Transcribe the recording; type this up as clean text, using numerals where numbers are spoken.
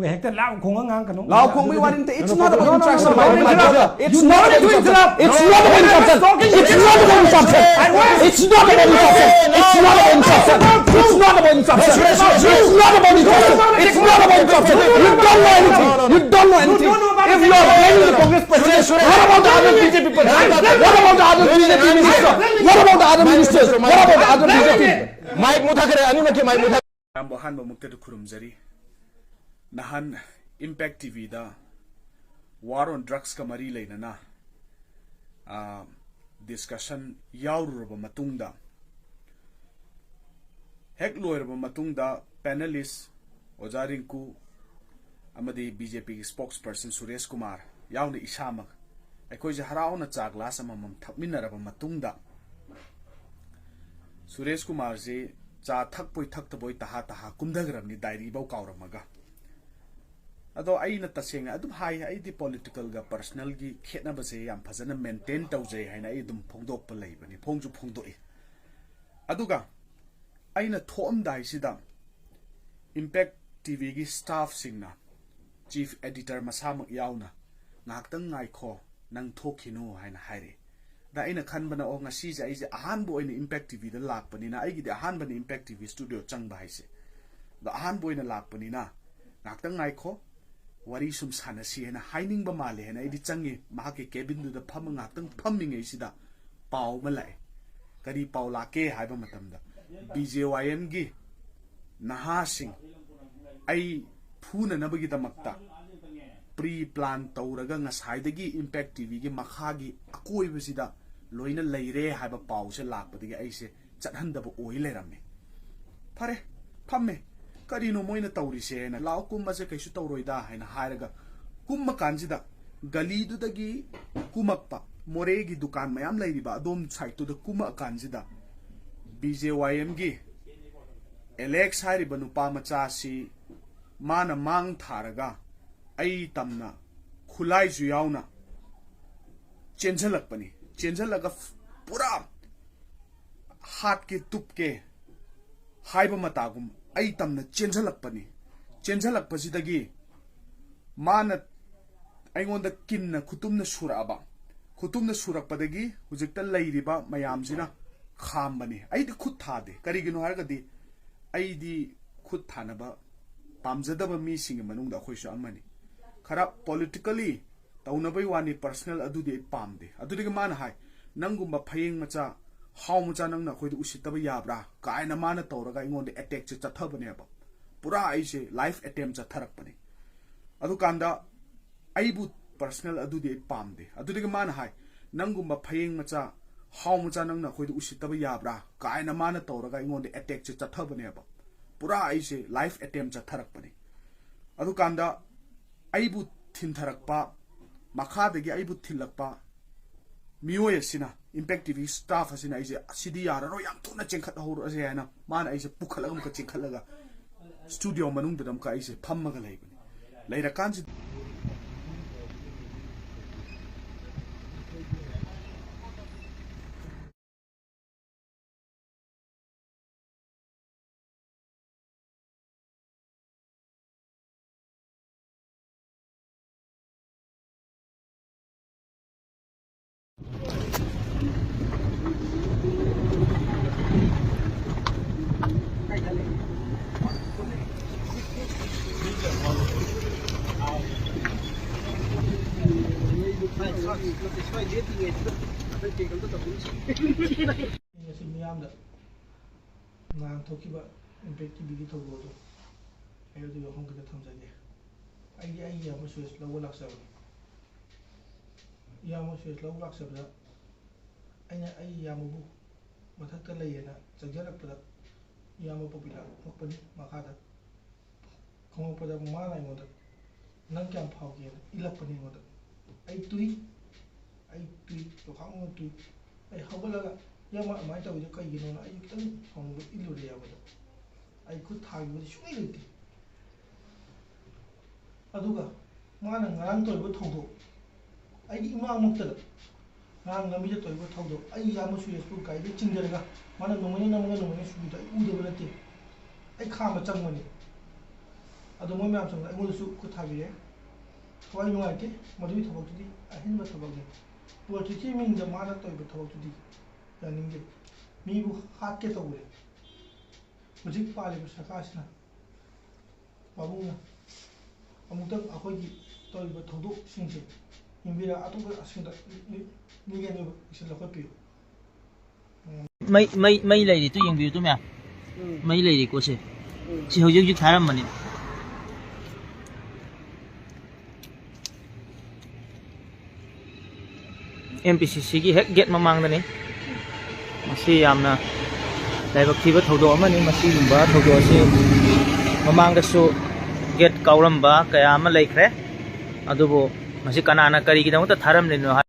hekta lao khong ngang kanu lao khong we want it's not about interaction it's not about interrupt it's not about interruption it's not about interruption it's not about interruption it's not about interruption it's not about interruption it's not about interruption it's not about interruption you don't know anything if you are blaming the Congress president what about the other BJP president what about the other BJP minister what about the other ministers what about the other BJP Mike Muthakare ani maki Mike Muthakare Rambo hanbo mukta kurumzari nahan Impact TV da war on drugs ka mari leinana discussion yaururba matungda hek loirba matungda panelist ojarinku amadi BJP spokesperson Suresh Kumar yauna isamak aikoi je harauna cha glass amam thapminaraba matungda Suresh Kumar je cha thakpoi thaktaboi taha kumdagrabni diary bau kauramaga ado aina tasenga adum hai ai di political ga personal gi khetna base yam phajana maintain tawjai haina ai dum phongdok pa leibani phongju phongdoi aduga aina thom dai sida Impact TV gi staff singna chief editor masamak yauna ngaktang ngai kho nang thokhinu haina haire da aina khanbana o ngasi je ai je ahanbo oina Impact TV da lakpani na ai gi de ahanba ni Impact TV studio changba haise da ahanbo oina lakpani na ngaktang ngai kho wari sum sanasi hena haining ba male hena idi changi mahake cabin du da pham ngaktang phamming sida paw malai kari paw lake haiba matamda BJYM gi naha sing ai phuna nabagi damakta pre plan tawraga ngasaidagi Impact TV gi makhagi akoi besida loina leire haiba paw se lakpadagi aise chathandaba oi leramne phare phamme karino moina tawrise na law kumma se kaisu tawroida haina hairaga kumma kanjida gali du dagi kumakpa moregi dukan mayam lairiba adom site to the kuma kanjida BJYM gi Alex hairiba nupa macha si mana mang tharaga ai tamna khulai ju yauna chenjalak pura hat ke tup ke haiba matagum ai tamna chenjalak pasidagi mana aingonda kinna khutumna surakpadagi hujikta leiriba mayamsina khambani ai di khut thade karigino hargadi ai di khut thanaba pamjadaba mi singi manungda khoisu amani khara politically taunabai wani personal adudi pamde adudi mana hai nangumba phayeng macha how macha nangna khoidu usitaba yabra kaina mana tawraga ingonde attack che chathabane ba pura aise life attempt chatharakpani adu kanda aibu personal adudi pamde adudi mana hai nangumba phayeng macha how macha nangna khoidu usitaba yabra kaina mana tawraga ingonde attack che chathabane ba pura aise life attempt chatharakpani adu kanda aibu thintharakpa makhadagi aibu thilakpa miyoy asina Impact TV staff asina aise asidi yararo yam thuna chenkhat hor ase hana mana aise pukhalaga mka chenkhalaga studio manung dam ka aise phammaga leibani leira kanji ngang thokiba Impact TV gi thobo do ayo du yom ga thamjage ai ya mo swes law laksab ya mo swes law laksab da ai ya mo bu mathakta layena chagjarak pada ya mo popilal thokpani makhada khong pada ma lai mo da nang kyam phau ge ilapani mo da ai tui to khang tui ai hawalaga yama mai tawi kai gino na ai tan hong ilu re yama ai khut thagi bu shui le ti aduga mana ngarang toy bu thongdo ai ima mukta da ngang ngami je toy bu thongdo ai yama shui su kai de chingjarga mana nomani namga nomani shui da u de bana ti ai kha ma changmani ꯑꯗꯣ ꯃꯣꯏ ꯃꯌꯥꯝ ꯆꯪꯕꯗ ꯑꯩꯉꯣꯟꯗꯁꯨ ꯈꯨꯠ ꯊꯥꯕꯤꯔꯦ ꯊꯋꯥꯏ ꯅꯨꯡꯉꯥꯏꯇꯦ ꯃꯗꯨꯒꯤ ꯊꯕꯛꯇꯨꯗꯤ ꯑꯍꯦꯟꯕ ꯊꯕꯛꯅꯤ ꯄꯣꯂꯤꯇꯤꯛꯁꯀꯤ ꯃꯤꯡꯗ ꯃꯥꯅ ꯇꯧꯔꯤꯕ ꯊꯕꯛꯇꯨꯗꯤ ꯌꯥꯅꯤꯡꯗꯦ ꯃꯤꯕꯨ ꯍꯥꯠꯀꯦ ꯇꯧꯕꯅꯤ ꯍꯧꯖꯤꯛ ꯄꯥꯜꯂꯤꯕ ꯁꯔꯀꯥꯔꯁꯤꯅ ꯄꯥꯕꯨꯡꯅ ꯑꯃꯨꯛꯇꯪ ꯑꯩꯈꯣꯏꯒꯤ ꯇꯧꯔꯤꯕ ꯊꯧꯗꯣꯛꯁꯤꯡꯁꯦ ꯌꯦꯡꯕꯤꯔ ꯑꯇꯣꯞꯄ ꯑꯁꯤꯡꯗ ꯃꯤꯒꯤ ꯑꯣꯏꯕ ꯏꯁꯤꯡ ꯂꯧꯈꯠꯄꯤꯌꯨ mây này thì tôi dùng biểu tôi mẹ mây này thì cô sẽ chỉ hồi dương thái làm mà nè MPCC cái hết get mà mang đây nè mà xí làm nè đại bậc thi với thầu đồ mà nè mà xí dùng bá thầu đồ xí mà mang cái số get cầu làm bá cái mà lấy khé à tôi bộ mà xí cana na kari cái đó ta thái làm lên nó